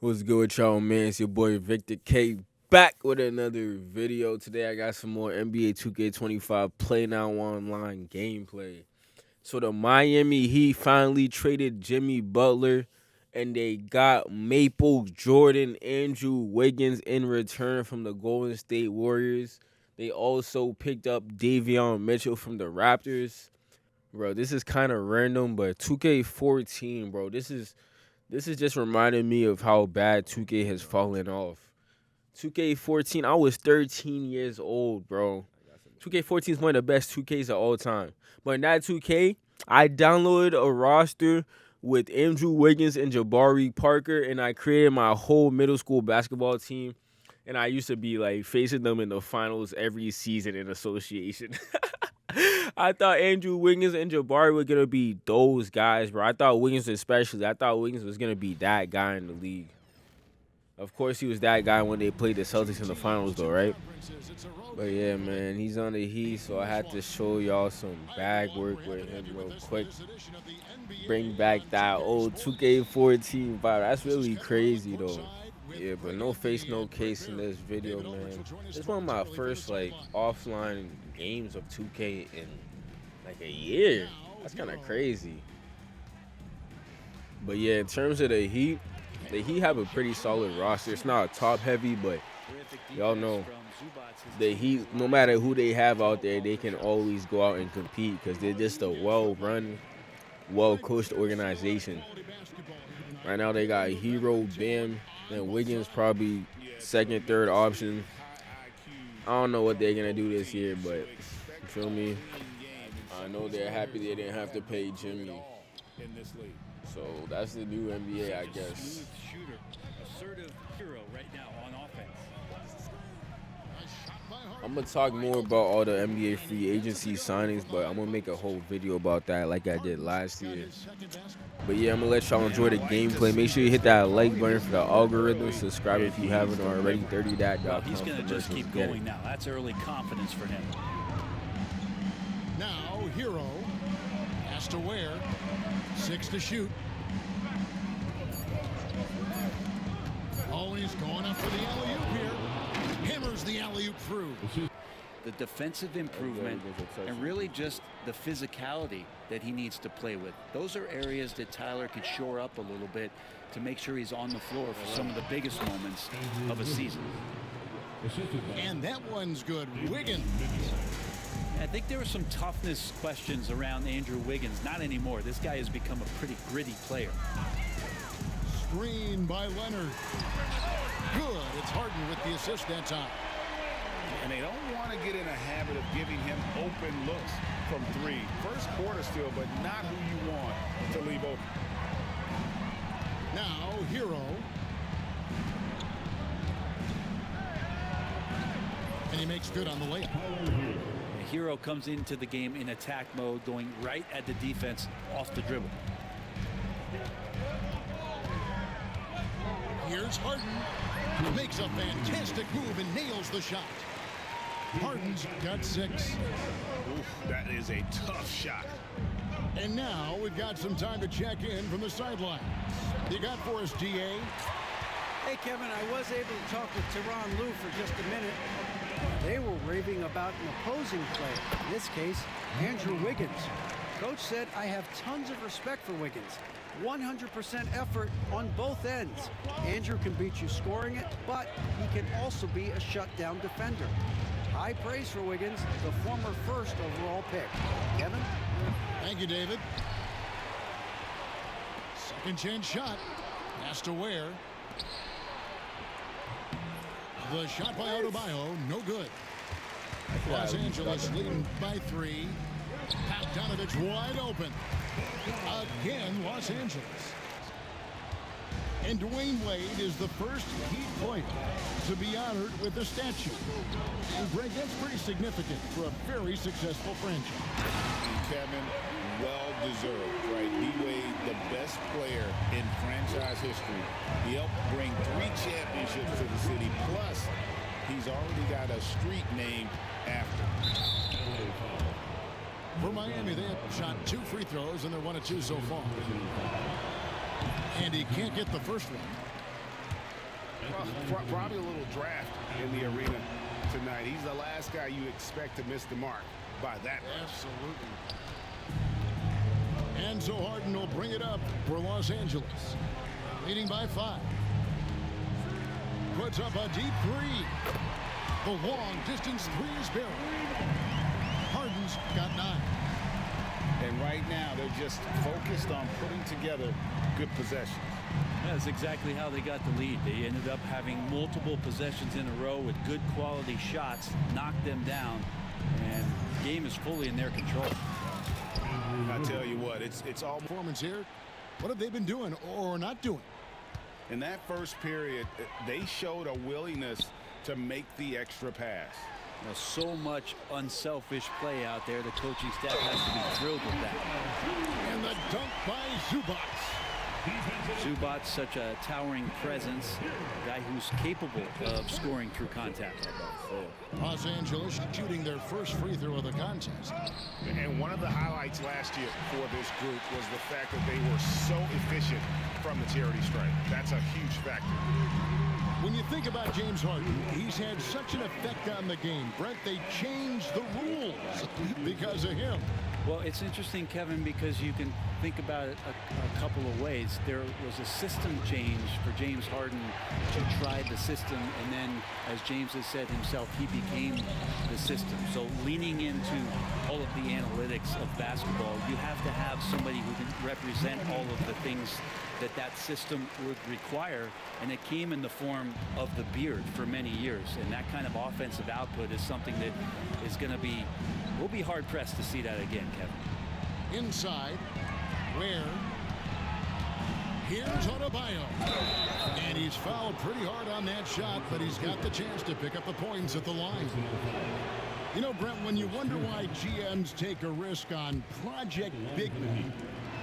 What's good with y'all, man? It's your boy Victor K back with another video. Today I got some more NBA 2K25 Play Now Online gameplay. So the Miami Heat finally traded Jimmy Butler and they got Maple, Jordan, Andrew Wiggins in return from the Golden State Warriors. They also picked up Davion Mitchell from the Raptors. Bro, this is kind of random, but 2K14, bro, this is just reminding me of how bad 2K has fallen off. 2K14, I was 13 years old, bro. 2K14 is one of the best 2Ks of all time. But in that 2K, I downloaded a roster with Andrew Wiggins and Jabari Parker, and I created my whole middle school basketball team. And I used to be like facing them in the finals every season in association. I thought Andrew Wiggins and Jabari were gonna be those guys, bro. I thought Wiggins was gonna be that guy in the league. Of course, he was that guy when they played the Celtics in the finals, though, right? But yeah, man, he's on the Heat, so I had to show y'all some bag work with him real quick. Bring back that old 2K14 vibe. That's really crazy, though. Yeah, but no face, no case in this video, man. It's one of my first, like, offline games of 2K in, like, a year. That's kind of crazy. But, yeah, in terms of the Heat have a pretty solid roster. It's not top-heavy, but y'all know the Heat, no matter who they have out there, they can always go out and compete because they're just a well-run, well-coached organization. Right now, they got Hero, Bam, and Wiggins probably second, third option. I don't know what they're going to do this year, but you feel me? I know they're happy they didn't have to pay Jimmy. So that's the new NBA, I guess. I'm going to talk more about all the NBA free agency signings, but I'm going to make a whole video about that like I did last year. But yeah, I'm going to let y'all enjoy the gameplay. Make sure you hit that like button for the algorithm. Subscribe if you haven't already. 30dat.com. He's going to just keep going now. That's early confidence for him. Now, Hero has to wear 6 to shoot. Always going up for the alley-oop here. Hammers the alley-oop through. The defensive improvement and really just the physicality that he needs to play with. Those are areas that Tyler could shore up a little bit to make sure he's on the floor for some of the biggest moments of a season. And that one's good. Wiggins. I think there were some toughness questions around Andrew Wiggins. Not anymore. This guy has become a pretty gritty player. Screen by Leonard. Good. It's Harden with the assist that time. And they don't want to get in a habit of giving him open looks from 3. First quarter still, but not who you want to leave open. Now, Hero. And he makes good on the layup. Hero comes into the game in attack mode, going right at the defense off the dribble. Here's Harden. Makes a fantastic move and nails the shot. Harden's got 6. Oof, that is a tough shot. And now we've got some time to check in from the sideline. You got for us, DA? Hey, Kevin, I was able to talk with Tyronn Lue for just a minute. They were raving about an opposing player, in this case, Andrew Wiggins. Coach said, I have tons of respect for Wiggins. 100% effort on both ends. Andrew can beat you scoring it, but he can also be a shutdown defender. High praise for Wiggins, the former first overall pick. Kevin? Thank you, David. Second chance shot. Has to wear. The shot by Adebayo, no good. Los Angeles leading by 3. Bogdanovich wide open. Again, Los Angeles. And Dwayne Wade is the first Heat player to be honored with a statue. And Greg, that's pretty significant for a very successful franchise. Kevin, well deserved, right? D-Wade, the best player in franchise history. He helped bring 3 championships to the city. Plus, he's already got a street named after him. For Miami, they have shot 2 free throws, and they're 1 of 2 so far. And he can't get the first one. Probably a little draft in the arena tonight. He's the last guy you expect to miss the mark by that much. Absolutely. And so Harden will bring it up for Los Angeles, leading by 5. Puts up a deep 3. The long distance 3 is buried. Harden's got 9. And right now they're just focused on putting together good possessions. That's exactly how they got the lead. They ended up having multiple possessions in a row with good quality shots, knocked them down, and the game is fully in their control. I tell you what, it's all Performance here. What have they been doing or not doing? in that first period. They showed a willingness to make the extra pass. Now, so much unselfish play out there. The coaching staff has to be thrilled with that. And the dunk by Zubac. Zubac's such a towering presence, a guy who's capable of scoring through contact. Los Angeles shooting their first free throw of the contest. And one of the highlights last year for this group was the fact that they were so efficient from the charity stripe. That's a huge factor. When you think about James Harden, he's had such an effect on the game. Brent, they changed the rules because of him. Well, it's interesting, Kevin, because you can think about it a couple of ways. There was a system change for James Harden to try the system, and then, as James has said himself, he became the system. So leaning into all of the analytics of basketball, you have to have somebody who can represent all of the things that that system would require, and it came in the form of the beard for many years. And that kind of offensive output is something that is going to be, we'll be hard-pressed to see that again, Kevin. Inside, where here's Adebayo. And he's fouled pretty hard on that shot, but he's got the chance to pick up the points at the line. You know, Brent, when you wonder why GMs take a risk on project big men,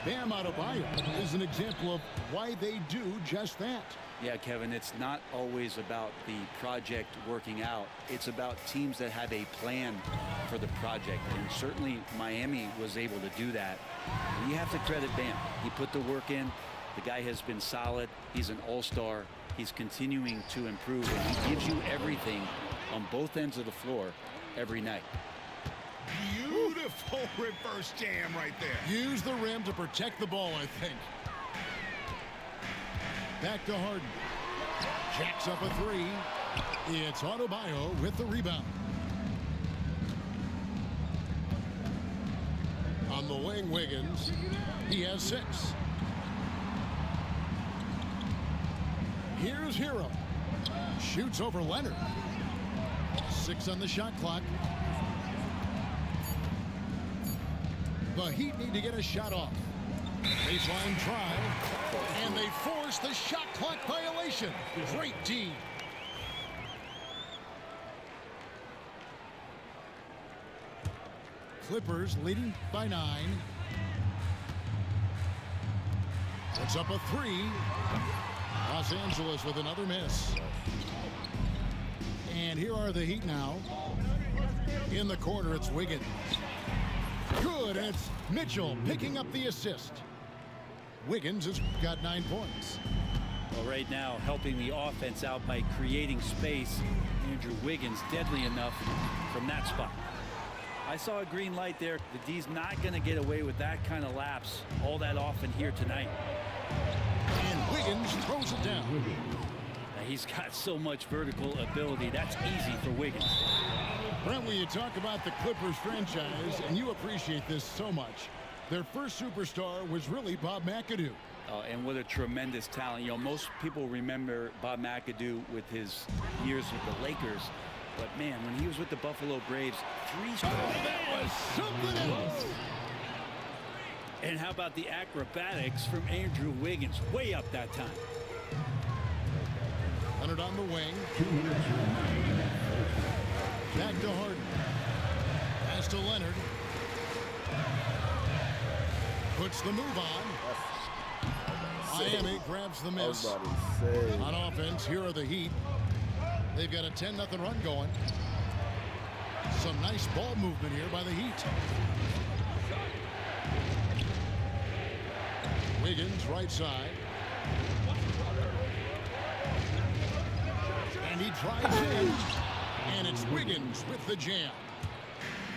Bam Adebayo is an example of why they do just that. Yeah, Kevin, it's not always about the project working out. It's about teams that have a plan for the project. And certainly Miami was able to do that. And you have to credit Bam. He put the work in. The guy has been solid. He's an all-star. He's continuing to improve. And he gives you everything on both ends of the floor every night. Beautiful reverse jam right there. Use the rim to protect the ball, I think. Back to Harden. Jacks up a three. It's Adebayo with the rebound. On the wing, Wiggins. He has 6. Here's Hero. Shoots over Leonard. 6 on the shot clock. The Heat need to get a shot off. Baseline try. And they force the shot clock violation. Great D. Clippers leading by 9. Puts up a 3. Los Angeles with another miss. And here are the Heat now. In the corner, it's Wiggins. Good, and it's Mitchell picking up the assist. Wiggins has got 9 points. Well, right now, helping the offense out by creating space. Andrew Wiggins, deadly enough from that spot. I saw a green light there. The D's not going to get away with that kind of lapse all that often here tonight. And Wiggins throws it down. Now, he's got so much vertical ability. That's easy for Wiggins. Brent, when you talk about the Clippers franchise, and you appreciate this so much, their first superstar was really Bob McAdoo. And what a tremendous talent. You know, most people remember Bob McAdoo with his years with the Lakers. But, man, when he was with the Buffalo Braves, 3 straight. That was something else. And how about the acrobatics from Andrew Wiggins? Way up that time. Leonard on the wing. Back to Harden. Pass to Leonard. Puts the move on. Miami grabs the miss. On offense, here are the Heat. They've got a 10-0 run going. Some nice ball movement here by the Heat. Wiggins, right side. drives in, and it's Wiggins with the jam.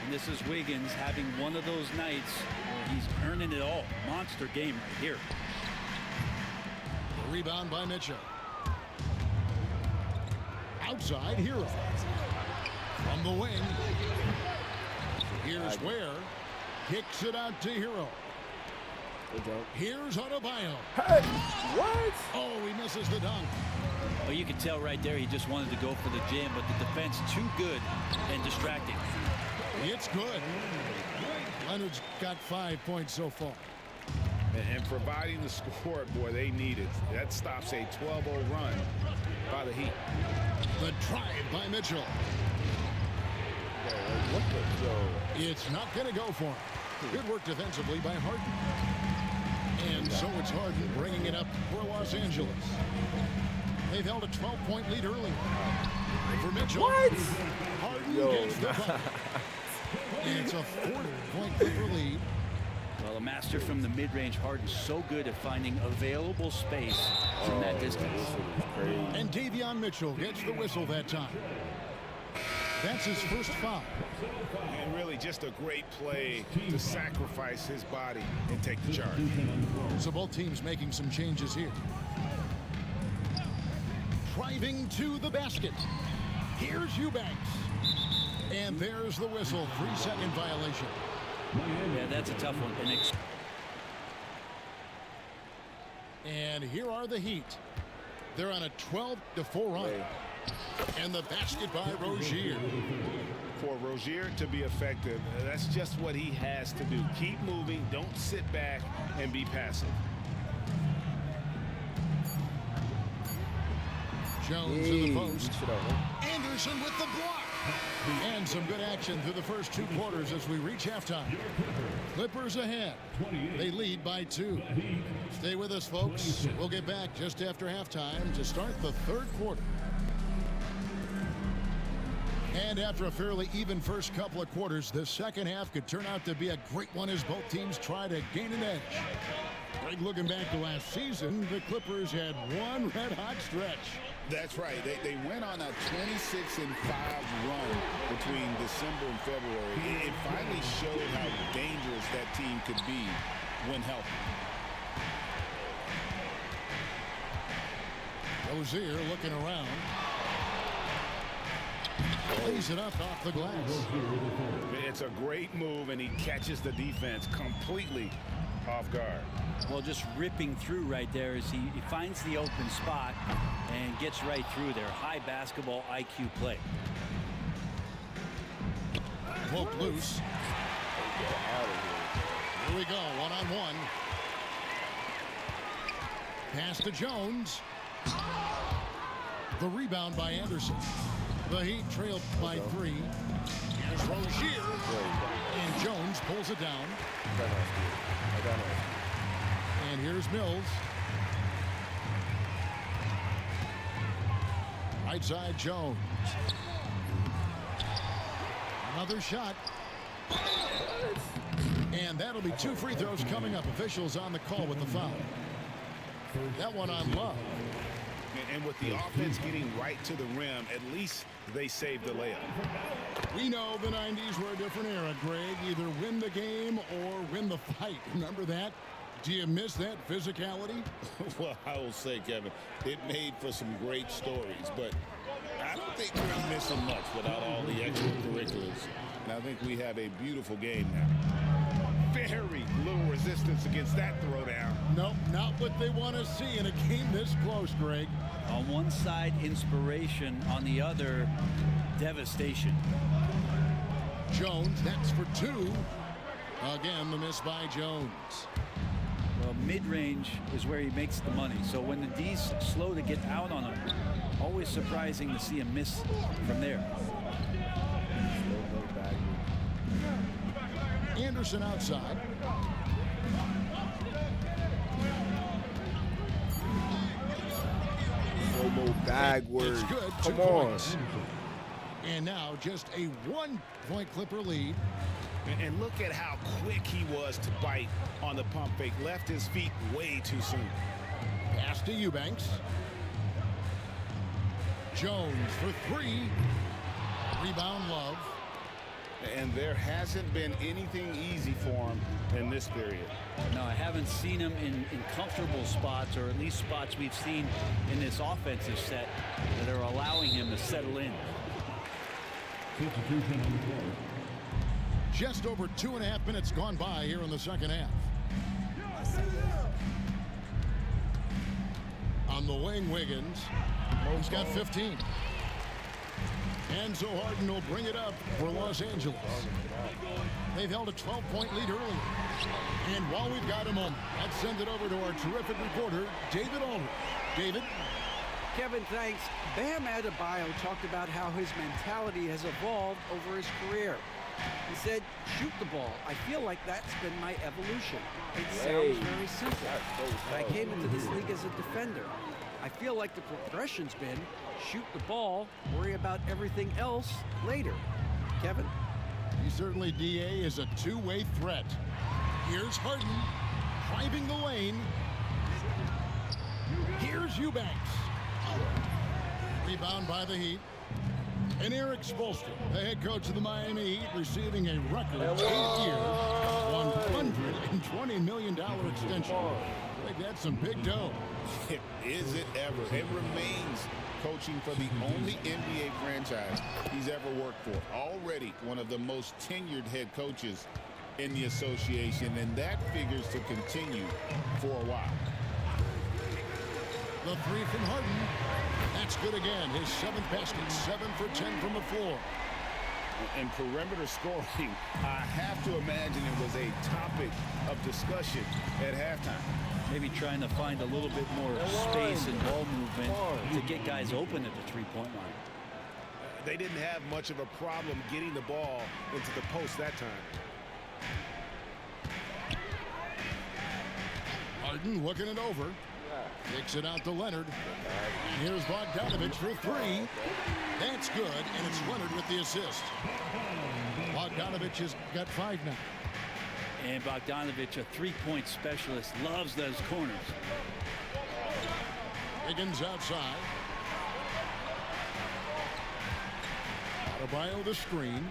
And this is Wiggins having one of those nights where he's earning it all. Monster game right here. The rebound by Mitchell. Outside, Hero. From the wing. Here's Ware. Kicks it out to Hero. Here's Adebayo. Hey, what? Oh, he misses the dunk. Well, you can tell right there he just wanted to go for the jam, but the defense too good and distracting. It's good. Leonard's got 5 points so far. And providing the score, boy, they need it. That stops a 12-0 run by the Heat. The drive by Mitchell. What the, yo? It's not going to go for him. Good work defensively by Harden. And so it's Harden bringing it up for Los Angeles. They've held a 12-point lead early. For Mitchell. What? Harden Yo, gets the bucket. It's a 4-point Clipper lead. Well, a master from the mid-range. Harden's so good at finding available space from that distance. And Davion Mitchell gets the whistle that time. That's his first foul. And really just a great play to sacrifice his body and take the charge. So both teams making some changes here. Driving to the basket. Here's Eubanks. And there's the whistle. 3-second violation. Yeah, that's a tough one. And here are the Heat. They're on a 12-4 run. And the basket by Rozier. For Rozier to be effective, that's just what he has to do. Keep moving, don't sit back and be passive. Jones in the post. Anderson with the block. And some good action through the first 2 quarters as we reach halftime. Clippers ahead. They lead by 2. Stay with us, folks. We'll get back just after halftime to start the 3rd quarter. And after a fairly even first couple of quarters, the second half could turn out to be a great one as both teams try to gain an edge. Greg, looking back to last season, the Clippers had one red-hot stretch. That's right. They went on a 26-5 run between December and February. It finally showed how dangerous that team could be when healthy. Rozier looking around. Lays it up off the glass. It's a great move, and he catches the defense completely off guard. Well, just ripping through right there as he finds the open spot and gets right through there. High basketball IQ play. Poke loose. Here we go, one-on-one. Pass to Jones. The rebound by Anderson. The Heat trailed by 3. Here's Rozier. And Jones pulls it down. And here's Mills. Right side, Jones. Another shot. And that'll be 2 free throws coming up. Officials on the call with the foul. That one on Love. And with the offense getting right to the rim, at least they saved the layup. We know the 90s were a different era, Greg. Either win the game or win the fight. Remember that? Do you miss that physicality? Well, I will say, Kevin, it made for some great stories, but I don't think we're missing much without all the extracurriculars. And I think we have a beautiful game now. Very little resistance against that throwdown. Nope, not what they want to see in a game this close, Greg. On one side, inspiration. On the other, devastation. Jones, that's for 2. Again, the miss by Jones. Well, mid-range is where he makes the money. So when the D's slow to get out on him, always surprising to see him miss from there. Anderson outside. Bagwork. It's good. 2 Come on. points. And now just a 1-point Clipper lead. And look at how quick he was to bite on the pump fake. Left his feet way too soon. Pass to Eubanks. Jones for three. Rebound, Love. And there hasn't been anything easy for him in this period. No, I haven't seen him in comfortable spots, or at least spots we've seen in this offensive set that are allowing him to settle in. Just over 2.5 minutes gone by here in the second half. On the wing, Wiggins. He's got 15. And so Harden will bring it up for Los Angeles. They've held a 12-point lead earlier. And while we've got a moment, let's send it over to our terrific reporter, David Aldridge. David? Kevin, thanks. Bam Adebayo talked about how his mentality has evolved over his career. He said, shoot the ball. I feel like that's been my evolution. It sounds very simple. But I came into this league as a defender. I feel like the progression's been shoot the ball, worry about everything else later. Kevin? He certainly, DA, is a two-way threat. Here's Harden driving the lane. Here's Eubanks. Rebound by the Heat. And Eric Spoelstra, the head coach of the Miami Heat, receiving a record 8-year, $120 million extension. I think that's some big dough. Is it ever? It remains coaching for the only NBA franchise he's ever worked for. Already one of the most tenured head coaches in the association, and that figures to continue for a while. The three from Harden. That's good again. His 7th basket, 7 for 10 from the floor. And perimeter scoring, I have to imagine it was a topic of discussion at halftime. Maybe trying to find a little bit more space and ball movement to get guys open at the three-point line. They didn't have much of a problem getting the ball into the post that time. Harden looking it over. Kicks it out to Leonard. Here's Bogdanovich for three. That's good, and it's Leonard with the assist. Bogdanovich has got 5 now. And Bogdanovich, a three-point specialist, loves those corners. Wiggins outside. Adebayo the screen.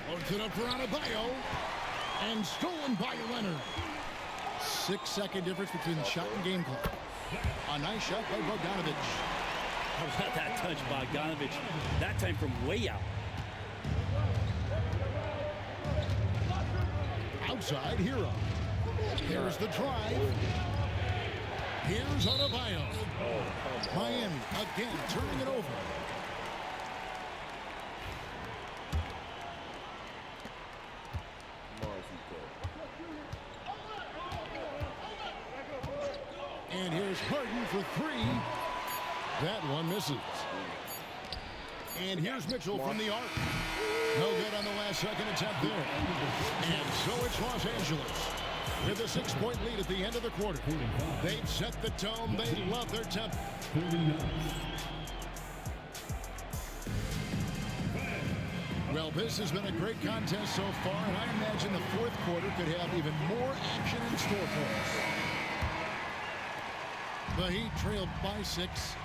Loads it up for Adebayo. And stolen by Leonard. 6-second difference between shot and game clock. A nice shot by Bogdanovich. How about that touch, Bogdanovich? That time from way out. Outside, Hero. Here's the drive. Here's Adebayo. Miami again turning it over. And here's Harden for three. That one misses. And here's Mitchell from the arc. No good on the last second attempt there. And so it's Los Angeles with a 6-point lead at the end of the quarter. They've set the tone. They love their tempo. Well, this has been a great contest so far, and I imagine the fourth quarter could have even more action in store for us. The Heat trailed by 6.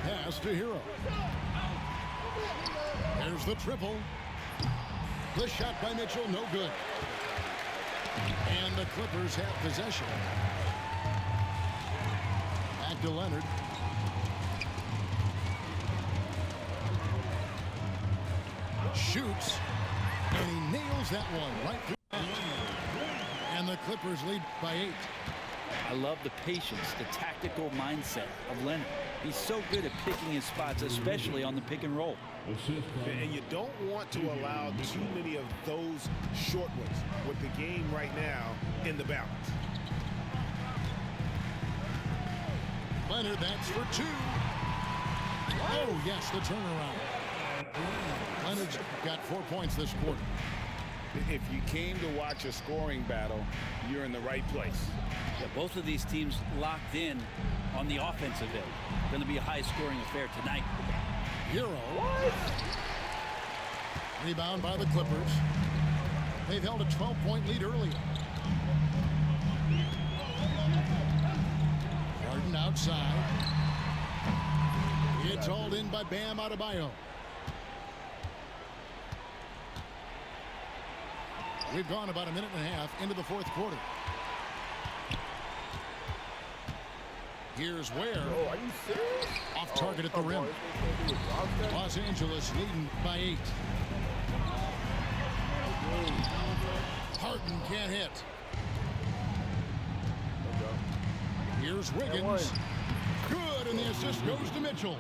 Pass to Hero. There's the triple. The shot by Mitchell, no good. And the Clippers have possession. Back to Leonard. Shoots. And he nails that one right through the net. And the Clippers lead by 8. I love the patience, the tactical mindset of Leonard. He's so good at picking his spots, especially on the pick and roll. And you don't want to allow too many of those short ones with the game right now in the balance. Leonard, that's for 2. Oh, yes, the turnaround. Leonard's got 4 points this quarter. If you came to watch a scoring battle, you're in the right place. Yeah, both of these teams locked in on the offensive end. Going to be a high-scoring affair tonight. Hero. Rebound by the Clippers. They've held a 12-point lead earlier. Harden out outside. It's hauled in by Bam Adebayo. We've gone about a minute and a half into the fourth quarter. Here's Ware. Oh, are you serious? Off target at the rim. Los Angeles leading by 8. Harden can't hit. Here's Wiggins. Good, and the assist goes to Mitchell.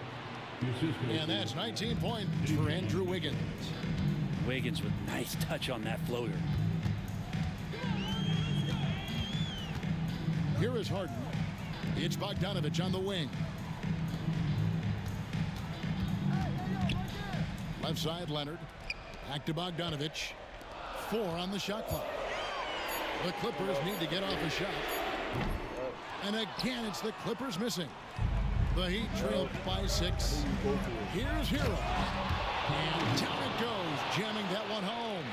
And that's 19 points for Andrew Wiggins. Wiggins with nice touch on that floater. Here is Harden. It's Bogdanovich on the wing. Left side, Leonard. Back to Bogdanovich. 4 on the shot clock. The Clippers need to get off a shot. And again, it's the Clippers missing. The Heat trail by 6. Here's Hero. And down it goes, jamming that one home.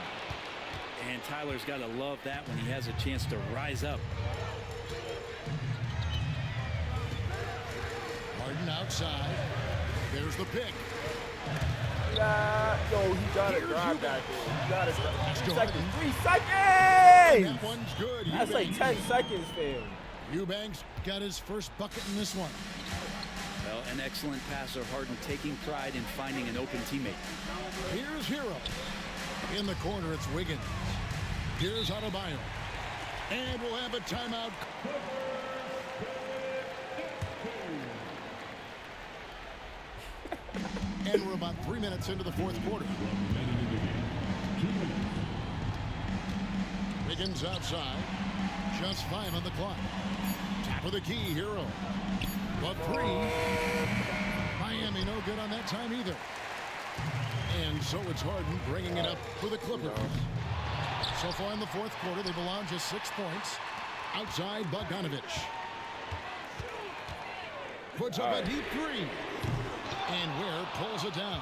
And Tyler's got to love that when he has a chance to rise up. Harden outside. There's the pick. Nah, yo, he gotta drive that thing. He gotta drive. 3 seconds. 3 seconds! That one's good. That's like 10 seconds, fam. Eubanks got his first bucket in this one. Well, an excellent passer. Harden taking pride in finding an open teammate. Here's Hero. In the corner, it's Wiggins. Here's Adebayo. And we'll have a timeout. And we're about 3 minutes into the fourth quarter. Wiggins outside. Just 5 on the clock. Top of the key, Hero. But 3. Miami no good on that time either. And so it's Harden bringing it up for the Clippers. So far in the fourth quarter, they've allowed just 6 points. Outside, Bogdanovich. Puts up a deep 3. And Ware pulls it down.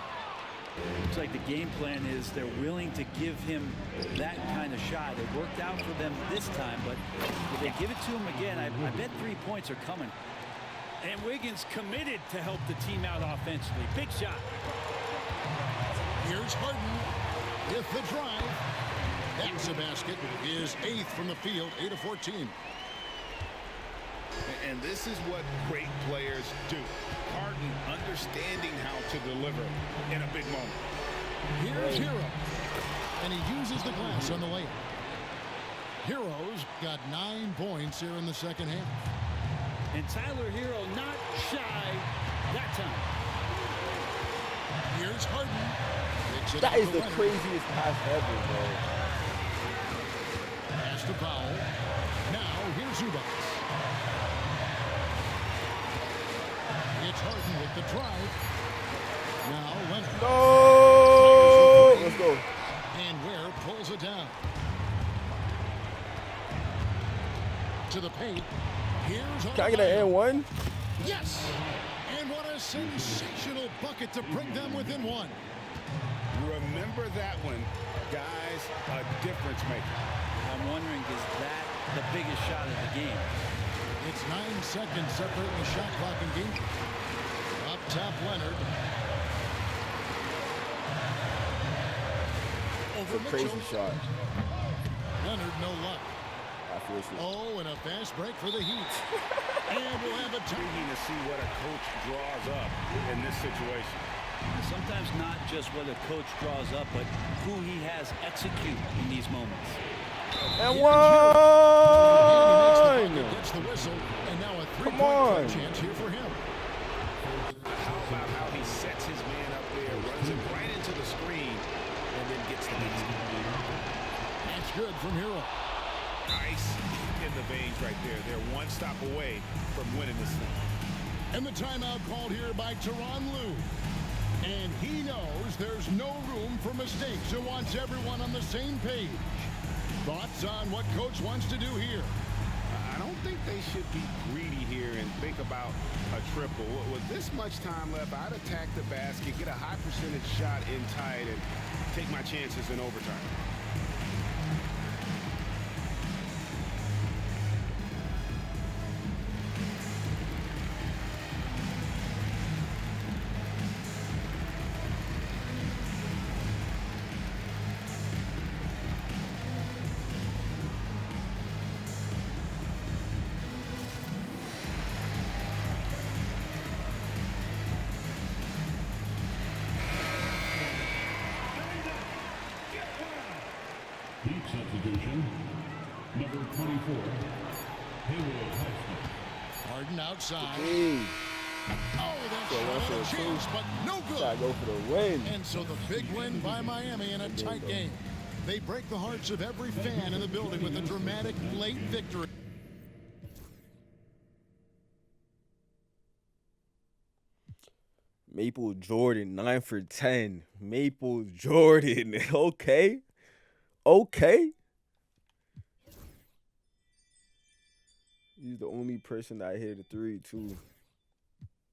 Looks like the game plan is they're willing to give him that kind of shot. It worked out for them this time, but if they give it to him again, I bet 3 points are coming. And Wiggins committed to help the team out offensively. Big shot. Here's Harden with the drive. That's a basket. His 8th from the field, 8 of 14. And this is what great players do. Harden understanding how to deliver in a big moment. Here's Hero. And he uses the glass on the layup. Hero's got 9 points here in the second half. And Tyler Hero not shy that time. Here's Harden. That is the craziest pass ever, bro. Pass to Powell. Now here's Zubac. It's Harden with the drive. Now Leonard. No! Let's go. And Ware pulls it down. To the paint. Here's Can I get an and one? Yes! And what a sensational bucket to bring them within 1. Remember that one, guys, a difference maker. I'm wondering, is that the biggest shot of the game? It's 9 seconds separating the shot clock and game. Up top, Leonard. Over It's a crazy Mitchell. shot. Leonard, no luck. I feel it. Oh, and a fast break for the Heat. And we'll have a time. Intriguing to see what a coach draws up in this situation. Sometimes not just what a coach draws up, but who he has execute in these moments. And He one! gets the whistle, and now a Come 3-point on. chance here for him. How about how he sets his man up there, runs it right into the screen, and then gets the basket. That's good from Hero. Nice in the veins right there. They're one stop away from winning this thing. And the timeout called here by Tyronn Lue. And he knows there's no room for mistakes and wants everyone on the same page. Thoughts on what coach wants to do here? I don't think they should be greedy here and think about a triple. With this much time left, I'd attack the basket, get a high percentage shot in tight, and take my chances in overtime. Substitution, number 24, Harden outside. Oh, that's a chance, but no good. Gotta go for the win. And so the big win by Miami in a tight game. They break the hearts of every fan in the building with a dramatic late victory. Maple Jordan, 9 for 10. Maple Jordan, okay. Okay. He's the only person that hit a 3, too.